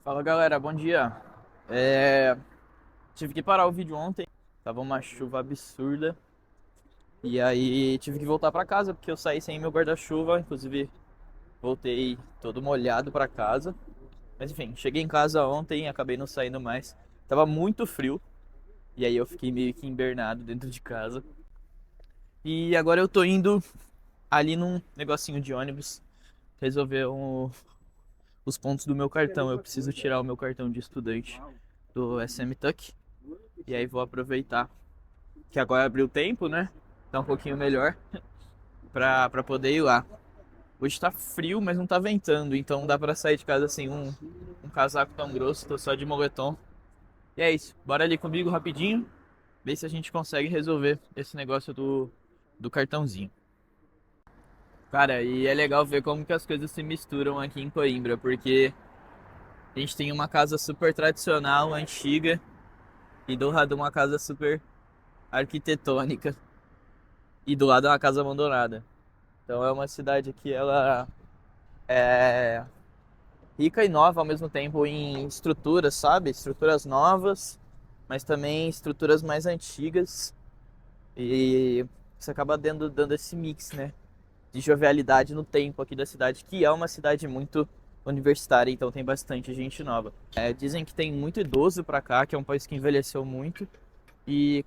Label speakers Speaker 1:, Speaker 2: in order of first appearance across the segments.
Speaker 1: Fala galera, bom dia. É, Tive que parar o vídeo ontem, tava uma chuva absurda. E aí tive que voltar pra casa porque eu saí sem meu guarda-chuva. Inclusive, voltei todo molhado pra casa. Mas enfim, cheguei em casa ontem, acabei não saindo mais. Tava muito frio, e aí eu fiquei meio que invernado dentro de casa. E agora eu tô indo ali num negocinho de ônibus resolver os pontos do meu cartão. Eu preciso tirar o meu cartão de estudante do SM Tuck. E aí vou aproveitar que agora abriu o tempo, né? Tá um pouquinho melhor pra poder ir lá. Hoje tá frio, mas não tá ventando, então dá pra sair de casa sem um casaco tão grosso, tô só de moletom. E é isso, bora ali comigo rapidinho, ver se a gente consegue resolver esse negócio do cartãozinho. Cara, e é legal ver como que as coisas se misturam aqui em Coimbra, porque a gente tem uma casa super tradicional, antiga, e do lado uma casa super arquitetônica, e do lado é uma casa abandonada. Então é uma cidade que ela é rica e nova ao mesmo tempo em estruturas, sabe? Estruturas novas, mas também estruturas mais antigas. E isso acaba dando esse mix, né? De jovialidade no tempo aqui da cidade, que é uma cidade muito universitária, então tem bastante gente nova. Dizem que tem muito idoso pra cá, que é um país que envelheceu muito. E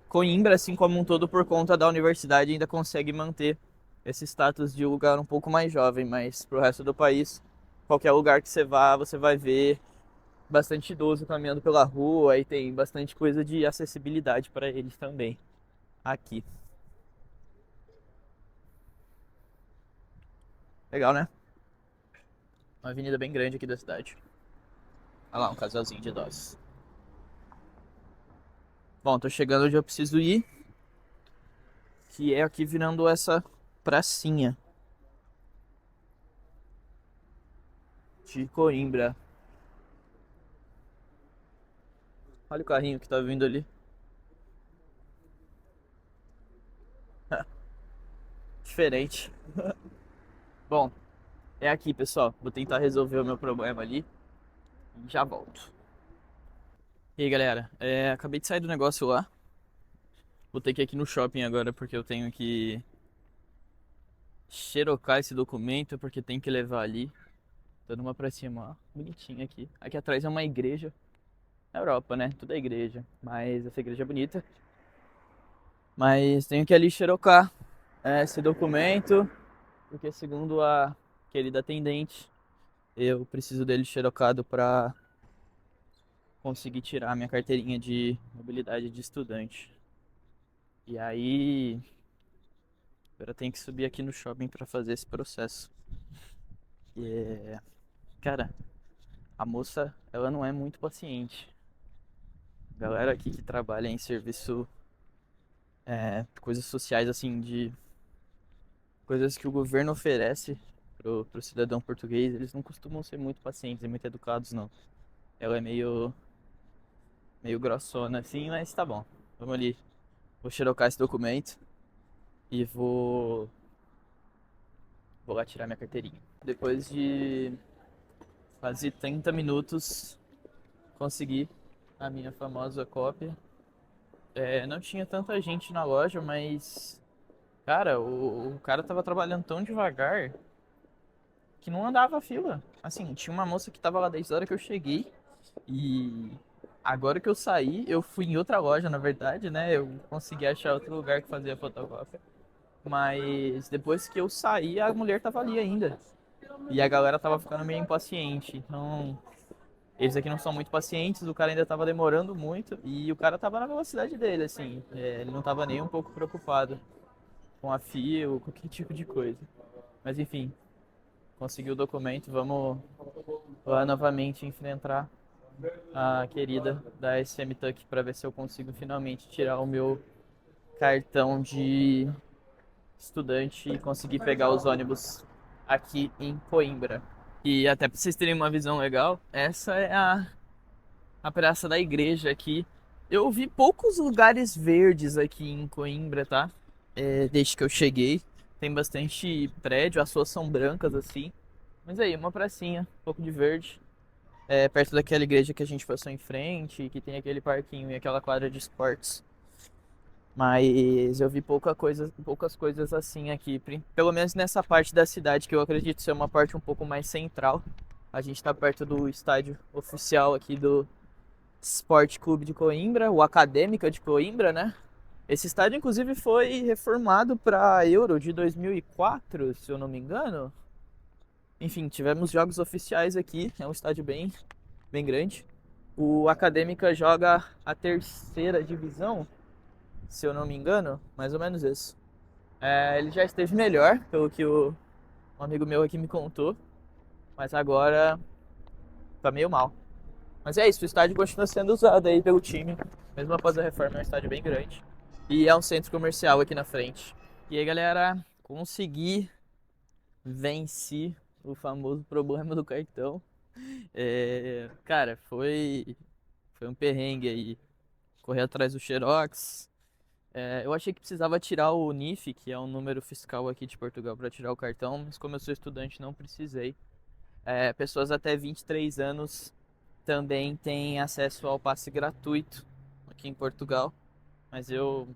Speaker 1: Coimbra, assim como um todo, por conta da universidade, ainda consegue manter esse status de lugar um pouco mais jovem, mas pro resto do país, qualquer lugar que você vá, você vai ver bastante idoso caminhando pela rua e tem bastante coisa de acessibilidade para eles também aqui. Legal, né? Uma avenida bem grande aqui da cidade. Olha lá, um casalzinho de idosos. Bom, tô chegando onde eu preciso ir, que é aqui virando essa pracinha de Coimbra. Olha o carrinho que tá vindo ali. Diferente. Bom, é aqui, pessoal. Vou tentar resolver o meu problema ali e já volto. E aí, galera, acabei de sair do negócio lá. Vou ter que ir aqui no shopping agora porque eu tenho que xerocar esse documento porque tem que levar ali. Tô numa pracinha ó, bonitinha aqui. Aqui atrás é uma igreja. Na Europa, né? Tudo é igreja. Mas essa igreja é bonita. Mas tenho que ali xerocar esse documento porque segundo a querida atendente, eu preciso dele xerocado para conseguir tirar minha carteirinha de mobilidade de estudante. E aí, agora eu tenho que subir aqui no shopping para fazer esse processo. E cara, a moça, ela não é muito paciente. A galera aqui que trabalha em serviço, coisas sociais assim, de coisas que o governo oferece pro cidadão português, eles não costumam ser muito pacientes e muito educados, não. Ela é meio grossona assim, mas tá bom. Vamos ali. Vou xerocar esse documento e vou lá tirar minha carteirinha. Depois de quase 30 minutos, consegui a minha famosa cópia. Não tinha tanta gente na loja, mas, cara, o cara tava trabalhando tão devagar que não andava a fila. Assim, tinha uma moça que tava lá desde a hora que eu cheguei e agora que eu saí, eu fui em outra loja, na verdade, né? Eu consegui achar outro lugar que fazia fotocópia. Mas depois que eu saí, a mulher tava ali ainda. E a galera tava ficando meio impaciente. Então, eles aqui não são muito pacientes, o cara ainda tava demorando muito. E o cara tava na velocidade dele, assim. Ele não tava nem um pouco preocupado com a fila ou qualquer tipo de coisa. Mas enfim, consegui o documento. Vamos lá novamente enfrentar a querida da SM Tuck para ver se eu consigo finalmente tirar o meu cartão de estudante e conseguir pegar os ônibus aqui em Coimbra. E até para vocês terem uma visão legal, essa é a praça da igreja aqui. Eu vi poucos lugares verdes aqui em Coimbra, tá? Desde que eu cheguei. Tem bastante prédio, as ruas são brancas assim. Mas aí, uma pracinha, um pouco de verde. perto daquela igreja que a gente passou em frente, que tem aquele parquinho e aquela quadra de esportes. Mas eu vi poucas coisas assim aqui, pelo menos nessa parte da cidade, que eu acredito ser uma parte um pouco mais central. A gente está perto do estádio oficial aqui do Sport Clube de Coimbra, o Acadêmica de Coimbra, né? Esse estádio, inclusive, foi reformado para Euro de 2004, se eu não me engano. Enfim, tivemos jogos oficiais aqui, é um estádio bem grande. O Acadêmica joga a terceira divisão, se eu não me engano, mais ou menos isso. Ele já esteve melhor, pelo que um amigo meu aqui me contou, mas agora tá meio mal. Mas é isso, o estádio continua sendo usado aí pelo time, mesmo após a reforma, é um estádio bem grande. E é um centro comercial aqui na frente. E aí, galera, consegui vencer o famoso problema do cartão. Cara, foi um perrengue aí. Correr atrás do Xerox. Eu achei que precisava tirar o NIF, que é um número fiscal aqui de Portugal, para tirar o cartão, mas como eu sou estudante, não precisei. Pessoas até 23 anos também têm acesso ao passe gratuito aqui em Portugal, mas eu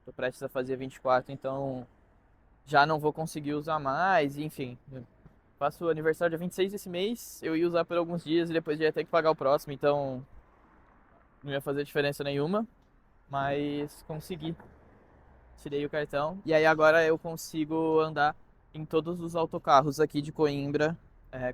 Speaker 1: tô prestes a fazer 24, então já não vou conseguir usar mais, enfim. Eu faço aniversário dia 26 desse mês, eu ia usar por alguns dias e depois ia ter que pagar o próximo, então não ia fazer diferença nenhuma, mas consegui. Tirei o cartão e aí agora eu consigo andar em todos os autocarros aqui de Coimbra,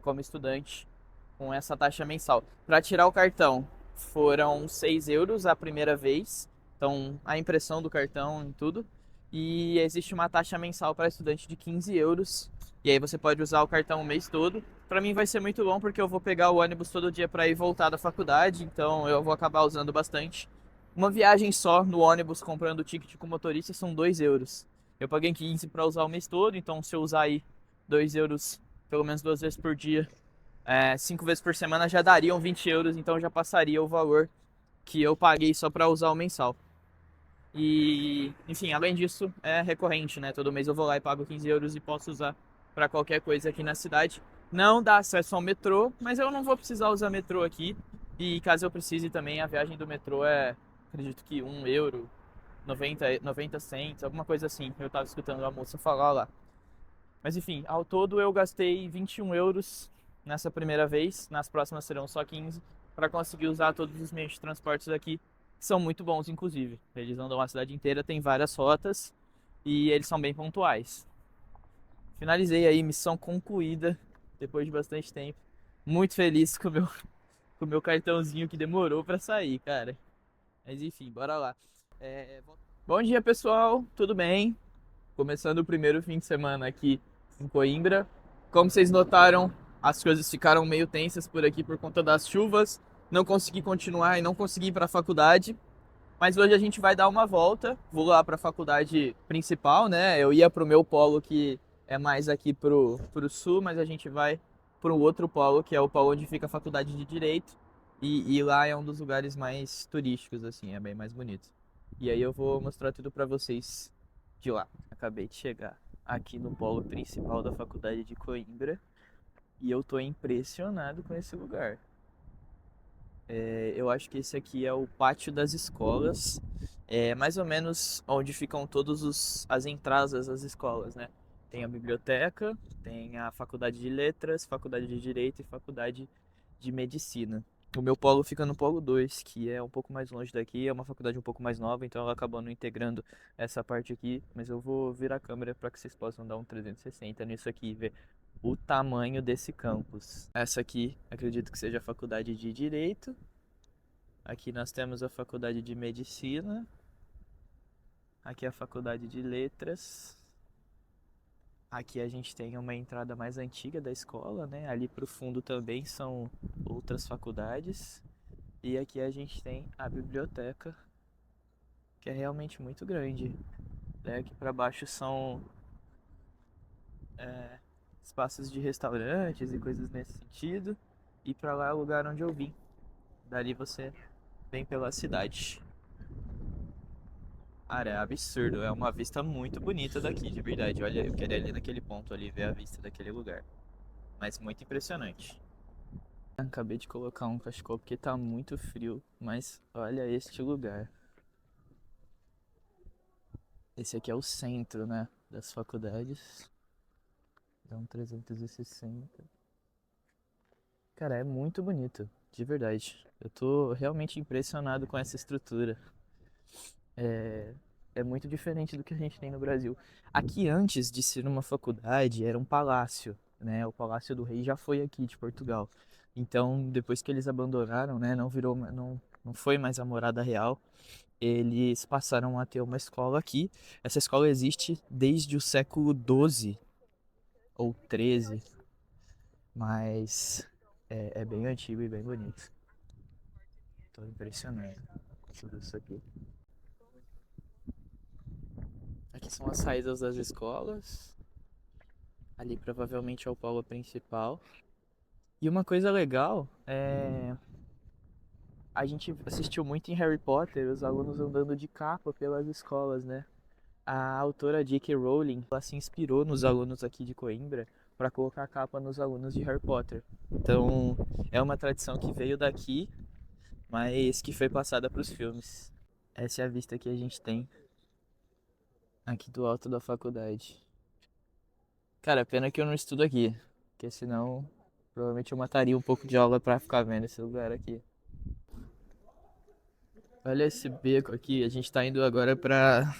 Speaker 1: como estudante, com essa taxa mensal. Para tirar o cartão foram 6 euros a primeira vez, então a impressão do cartão e tudo. E existe uma taxa mensal para estudante de 15 euros. E aí você pode usar o cartão o mês todo. Para mim vai ser muito bom porque eu vou pegar o ônibus todo dia para ir e voltar da faculdade, então eu vou acabar usando bastante. Uma viagem só no ônibus comprando o ticket com motorista são 2 euros. Eu paguei 15 para usar o mês todo, então se eu usar aí 2 euros pelo menos 2 vezes por dia, 5 vezes por semana já dariam 20 euros, então já passaria o valor que eu paguei só para usar o mensal. E, enfim, além disso, é recorrente, né? Todo mês eu vou lá e pago 15 euros e posso usar para qualquer coisa aqui na cidade. Não dá acesso ao metrô, mas eu não vou precisar usar metrô aqui. E caso eu precise também, a viagem do metrô acredito que 1 euro, 90 cents, alguma coisa assim. Eu tava escutando a moça falar lá. Mas enfim, ao todo eu gastei 21 euros nessa primeira vez, nas próximas serão só 15, para conseguir usar todos os meios de transportes aqui, que são muito bons, inclusive. Eles andam a cidade inteira, tem várias rotas e eles são bem pontuais. Finalizei aí, missão concluída, depois de bastante tempo. Muito feliz com com o meu cartãozinho que demorou para sair, cara. Mas enfim, bora lá. Bom dia, pessoal, tudo bem? Começando o primeiro fim de semana aqui em Coimbra. Como vocês notaram, as coisas ficaram meio tensas por aqui por conta das chuvas. Não consegui continuar e não consegui ir para a faculdade. Mas hoje a gente vai dar uma volta. Vou lá para a faculdade principal, né? Eu ia para o meu polo que é mais aqui pro sul, mas a gente vai para o outro polo, que é o polo onde fica a faculdade de Direito. E lá é um dos lugares mais turísticos, assim, é bem mais bonito. E aí eu vou mostrar tudo para vocês de lá. Acabei de chegar aqui no polo principal da faculdade de Coimbra e eu tô impressionado com esse lugar. Eu acho que esse aqui é o pátio das escolas, mais ou menos onde ficam todas as entradas das escolas, né? Tem a biblioteca, tem a faculdade de letras, faculdade de direito e faculdade de medicina. O meu polo fica no polo 2, que é um pouco mais longe daqui, é uma faculdade um pouco mais nova, então ela acabou não integrando essa parte aqui, mas eu vou virar a câmera para que vocês possam dar um 360 nisso aqui e ver o tamanho desse campus. Essa aqui, acredito que seja a faculdade de Direito. Aqui nós temos a faculdade de Medicina. Aqui a faculdade de Letras. Aqui a gente tem uma entrada mais antiga da escola, né? Ali para o fundo também são outras faculdades. E aqui a gente tem a biblioteca, que é realmente muito grande. Aqui para baixo são espaços de restaurantes e coisas nesse sentido. E para lá é o lugar onde eu vim. Dali você vem pela cidade. Cara, é absurdo. É uma vista muito bonita daqui, de verdade. Olha, eu queria ir ali naquele ponto ali ver a vista daquele lugar. Mas muito impressionante. Acabei de colocar um cachecol porque tá muito frio, mas olha este lugar. Esse aqui é o centro, né, das faculdades. Dá um 360. Cara, é muito bonito, de verdade. Eu tô realmente impressionado com essa estrutura. É, é muito diferente do que a gente tem no Brasil. Aqui, antes de ser uma faculdade, era um palácio, né? O Palácio do Rei já foi aqui de Portugal. Então, depois que eles abandonaram, né, não foi mais a morada real. Eles passaram a ter uma escola aqui. Essa escola existe desde o século XII ou XIII, mas é bem antigo e bem bonito. Tô impressionado com tudo isso aqui. Aqui são as saídas das escolas. Ali provavelmente é o polo principal. E uma coisa legal é. A gente assistiu muito em Harry Potter, os alunos andando de capa pelas escolas, né? A autora J.K. Rowling, ela se inspirou nos alunos aqui de Coimbra para colocar capa nos alunos de Harry Potter. Então, é uma tradição que veio daqui, mas que foi passada para os filmes. Essa é a vista que a gente tem aqui do alto da faculdade. Cara, pena que eu não estudo aqui, porque senão provavelmente eu mataria um pouco de aula pra ficar vendo esse lugar aqui. Olha esse beco aqui, a gente tá indo agora pra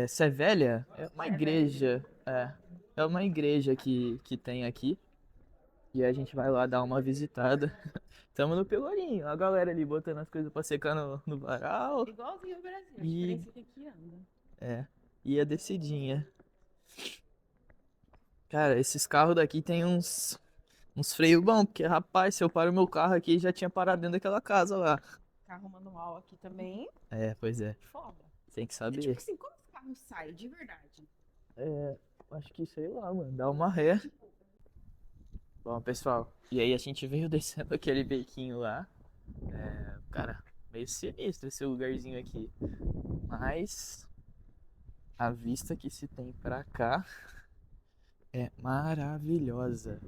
Speaker 1: Sevelha. É uma igreja, é uma igreja que tem aqui. E a gente vai lá dar uma visitada. Tamo no Pelourinho, a galera ali botando as coisas pra secar no varal.
Speaker 2: Igualzinho o Brasil, a
Speaker 1: E,
Speaker 2: diferença é que aqui anda.
Speaker 1: é, e a descidinha. Cara, esses carros daqui tem uns freios bons, porque rapaz, se eu paro meu carro aqui, já tinha parado dentro daquela casa lá.
Speaker 2: Carro manual aqui também,
Speaker 1: É, pois é,
Speaker 2: foda.
Speaker 1: tem que
Speaker 2: É tipo
Speaker 1: saber.
Speaker 2: assim, como os carros saem de verdade?
Speaker 1: É, acho que sei lá, mano, dá uma ré. Bom, pessoal, e aí a gente veio descendo aquele bequinho lá. Cara, meio sinistro esse lugarzinho aqui. Mas a vista que se tem pra cá é maravilhosa.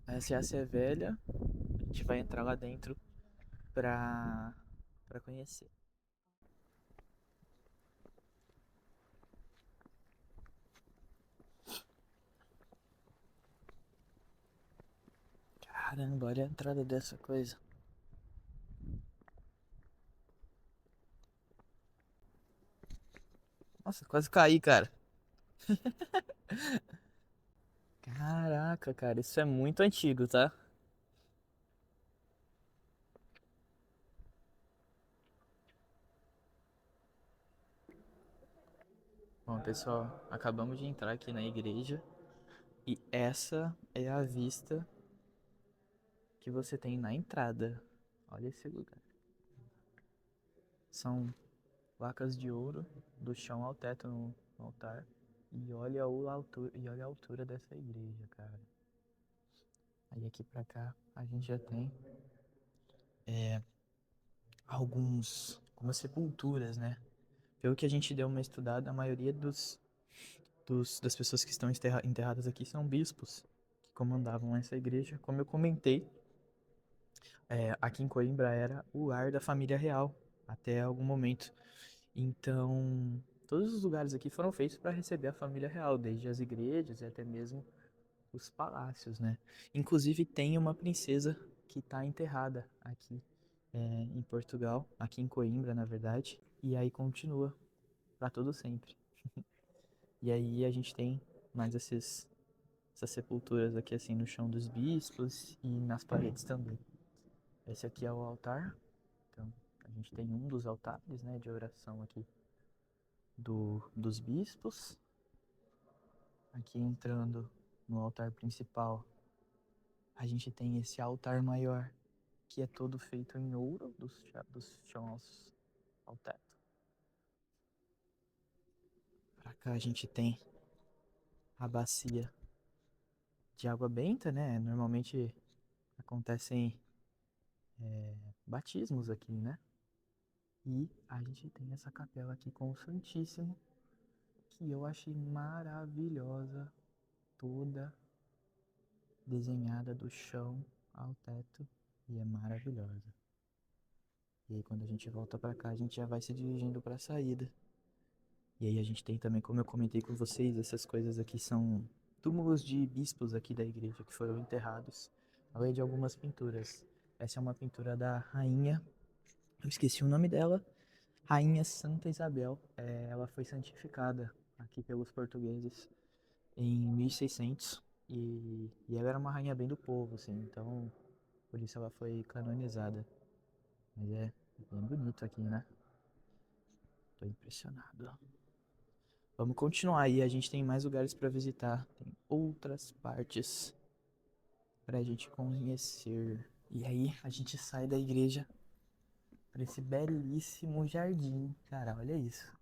Speaker 1: Essa é a Sevelha. A gente vai entrar lá dentro pra, pra conhecer. Caramba, olha a entrada dessa coisa. Nossa, quase caí, cara. Caraca, cara, isso é muito antigo, tá? Bom, pessoal, acabamos de entrar aqui na igreja e essa é a vista que você tem na entrada. Olha esse lugar. São placas de ouro do chão ao teto no altar. E olha a altura dessa igreja, cara. Aí aqui pra cá a gente já tem algumas sepulturas, né? Pelo que a gente deu uma estudada, a maioria das pessoas que estão enterradas aqui são bispos que comandavam essa igreja. Como eu comentei, aqui em Coimbra era o lar da família real até algum momento. Então, todos os lugares aqui foram feitos para receber a família real, desde as igrejas e até mesmo os palácios, né? Inclusive tem uma princesa que está enterrada aqui em Portugal, aqui em Coimbra, na verdade, e aí continua para todo sempre. E aí a gente tem mais essas sepulturas aqui assim no chão dos bispos e nas paredes também. Esse aqui é o altar, então a gente tem um dos altares, né, de oração aqui dos bispos. Aqui entrando no altar principal, a gente tem esse altar maior, que é todo feito em ouro, dos chão ao teto. Pra cá a gente tem a bacia de água benta, né? Normalmente acontecem batismos aqui, né? E a gente tem essa capela aqui com o Santíssimo, que eu achei maravilhosa, toda desenhada do chão ao teto e é maravilhosa. E aí quando a gente volta pra cá, a gente já vai se dirigindo pra saída. E aí a gente tem também, como eu comentei com vocês, essas coisas aqui são túmulos de bispos aqui da igreja que foram enterrados, além de algumas pinturas. Essa é uma pintura da rainha, eu esqueci o nome dela, Rainha Santa Isabel. Ela foi santificada aqui pelos portugueses em 1600 e ela era uma rainha bem do povo, assim, então por isso ela foi canonizada. Mas é bem bonito aqui, né? Tô impressionado. Vamos continuar aí, a gente tem mais lugares para visitar, tem outras partes pra gente conhecer. E aí a gente sai da igreja para esse belíssimo jardim. Cara, olha isso.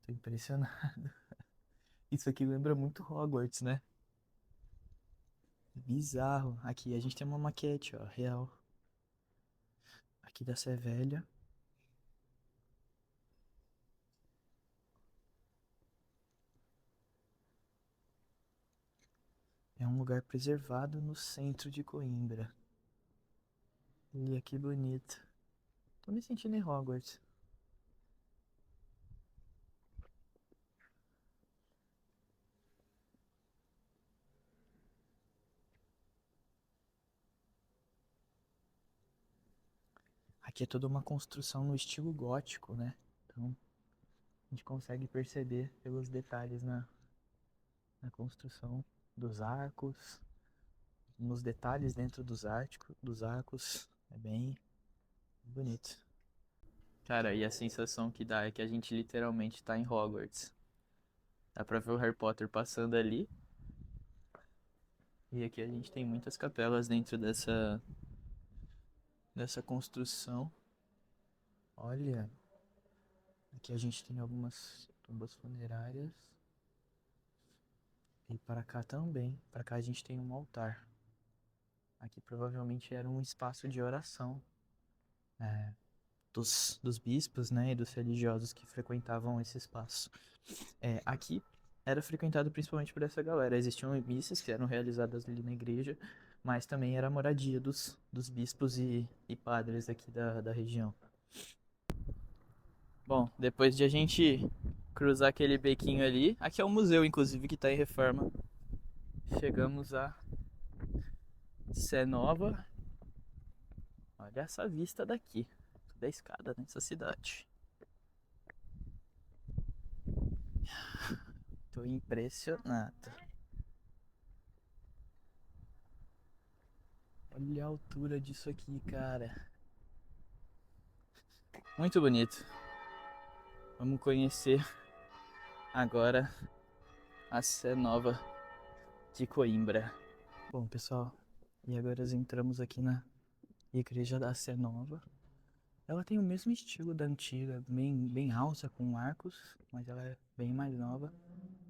Speaker 1: Tô impressionado. Isso aqui lembra muito Hogwarts, né? Bizarro. Aqui a gente tem uma maquete, ó, real. Aqui da Sé Velha. É um lugar preservado no centro de Coimbra. Olha que bonito. Tô me sentindo em Hogwarts. Aqui é toda uma construção no estilo gótico, né? Então a gente consegue perceber pelos detalhes na construção dos arcos, nos detalhes dentro dos arcos. É bem bonito. Cara, e a sensação que dá é que a gente literalmente tá em Hogwarts. Dá pra ver o Harry Potter passando ali. E aqui a gente tem muitas capelas dentro dessa construção. Olha, aqui a gente tem algumas tumbas funerárias. E para cá também. Para cá a gente tem um altar. Aqui provavelmente era um espaço de oração dos bispos, né, e dos religiosos que frequentavam esse espaço. Aqui era frequentado principalmente por essa galera. Existiam missas que eram realizadas ali na igreja, mas também era a moradia dos bispos e padres aqui da região. Bom, depois de a gente cruzar aquele bequinho ali, aqui é o museu, inclusive, que está em reforma. Chegamos a Sé Nova. Olha essa vista daqui, da escada nessa cidade. Tô impressionado. Olha a altura disso aqui, cara. Muito bonito. Vamos conhecer agora a Sé Nova de Coimbra. Bom, pessoal, e agora entramos aqui na Igreja da Sé Nova. Ela tem o mesmo estilo da antiga, bem alta, com arcos, mas ela é bem mais nova.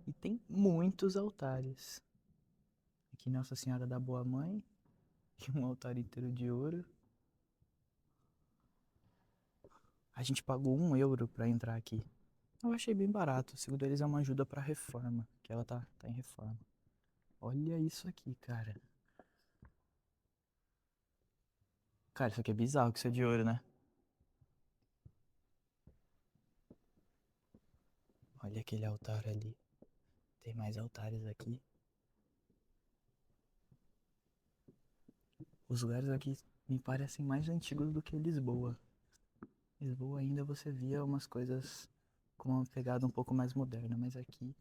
Speaker 1: E tem muitos altares. Aqui Nossa Senhora da Boa Mãe, e um altar inteiro de ouro. A gente pagou €1 pra entrar aqui. Eu achei bem barato, segundo eles é uma ajuda pra reforma, que ela tá em reforma. Olha isso aqui, cara. Cara, isso aqui é bizarro que isso é de ouro, né? Olha aquele altar ali. Tem mais altares aqui. Os lugares aqui me parecem mais antigos do que Lisboa. Lisboa ainda você via umas coisas com uma pegada um pouco mais moderna, mas aqui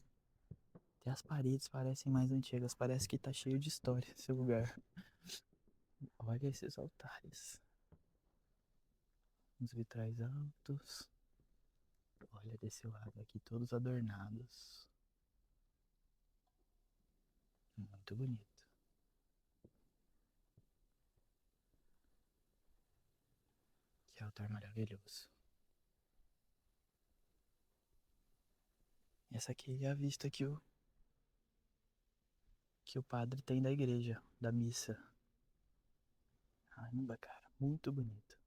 Speaker 1: até as paredes parecem mais antigas. Parece que tá cheio de história esse lugar. Olha esses altares. Uns vitrais altos. Olha desse lado aqui, todos adornados. Muito bonito. Que altar maravilhoso. Essa aqui é a vista que o padre tem da igreja, da missa. Caramba, cara, muito bonito.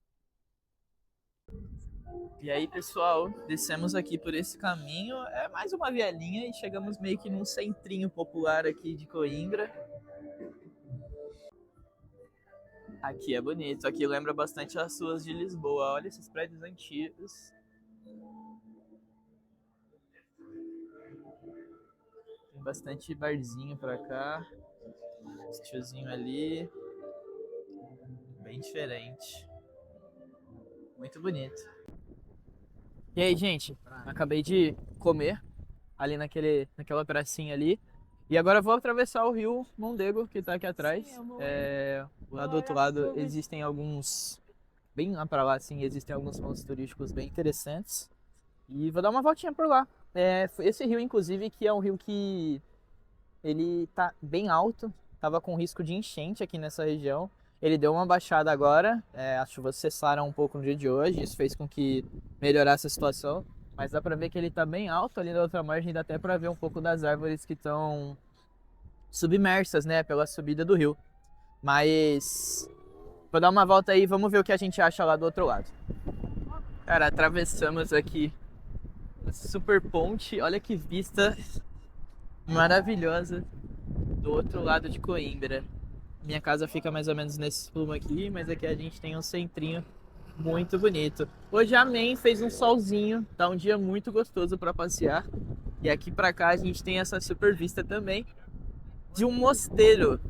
Speaker 1: E aí, pessoal, descemos aqui por esse caminho. É mais uma vielinha e chegamos meio que num centrinho popular aqui de Coimbra. Aqui é bonito, aqui lembra bastante as ruas de Lisboa. Olha esses prédios antigos. Tem bastante barzinho pra cá. Esse tiozinho ali. Bem diferente. Muito bonito. E aí, gente? Acabei de comer ali naquela pracinha ali. E agora eu vou atravessar o rio Mondego, que tá aqui atrás.
Speaker 2: Sim, amor.
Speaker 1: Lá do outro lado existem alguns... Bem lá pra lá, assim, existem alguns pontos turísticos bem interessantes. E vou dar uma voltinha por lá. Esse rio, inclusive, que é um rio que... Ele tá bem alto. Tava com risco de enchente aqui nessa região. Ele deu uma baixada agora. As chuvas cessaram um pouco no dia de hoje. Isso fez com que melhorasse a situação. Mas dá pra ver que ele tá bem alto ali na outra margem. Dá até pra ver um pouco das árvores que estão submersas, né? Pela subida do rio. Mas... Vou dar uma volta aí e vamos ver o que a gente acha lá do outro lado. Cara, atravessamos aqui essa super ponte. Olha que vista maravilhosa do outro lado de Coimbra. Minha casa fica mais ou menos nesse rumo aqui, mas aqui a gente tem um centrinho muito bonito. Hoje amém, fez um solzinho, tá um dia muito gostoso para passear. E aqui pra cá a gente tem essa super vista também de um mosteiro,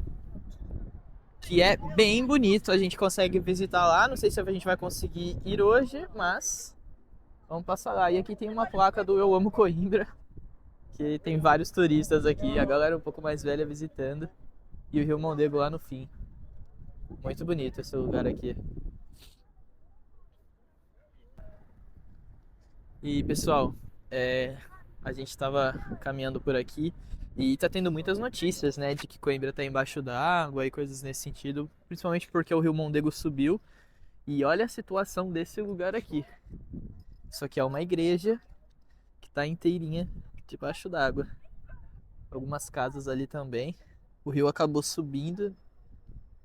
Speaker 1: que é bem bonito. A gente consegue visitar lá, não sei se a gente vai conseguir ir hoje, mas vamos passar lá. E aqui tem uma placa do Eu Amo Coimbra, que tem vários turistas aqui, a galera um pouco mais velha visitando. E o Rio Mondego lá no fim. Muito bonito esse lugar aqui. E pessoal, a gente tava caminhando por aqui e tá tendo muitas notícias, né, de que Coimbra tá embaixo da água e coisas nesse sentido, principalmente porque o Rio Mondego subiu. E olha a situação desse lugar aqui. Isso aqui é uma igreja que tá inteirinha debaixo d'água. Algumas casas ali também. O rio acabou subindo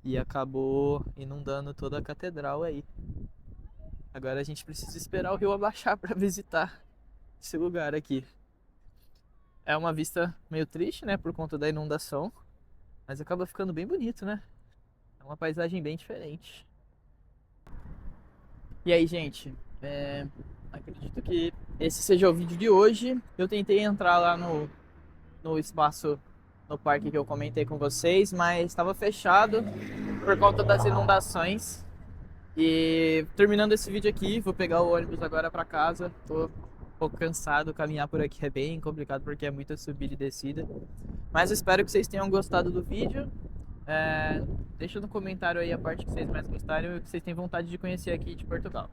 Speaker 1: e acabou inundando toda a catedral aí. Agora a gente precisa esperar o rio abaixar para visitar esse lugar aqui. É uma vista meio triste, né, por conta da inundação, mas acaba ficando bem bonito, né? É uma paisagem bem diferente. E aí, gente, acredito que esse seja o vídeo de hoje. Eu tentei entrar lá no espaço, no parque que eu comentei com vocês, mas estava fechado por conta das inundações. E terminando esse vídeo aqui, vou pegar o ônibus agora para casa. Tô um pouco cansado, caminhar por aqui é bem complicado porque é muita subida e descida. Mas espero que vocês tenham gostado do vídeo. Deixa no comentário aí a parte que vocês mais gostaram e o que vocês têm vontade de conhecer aqui de Portugal.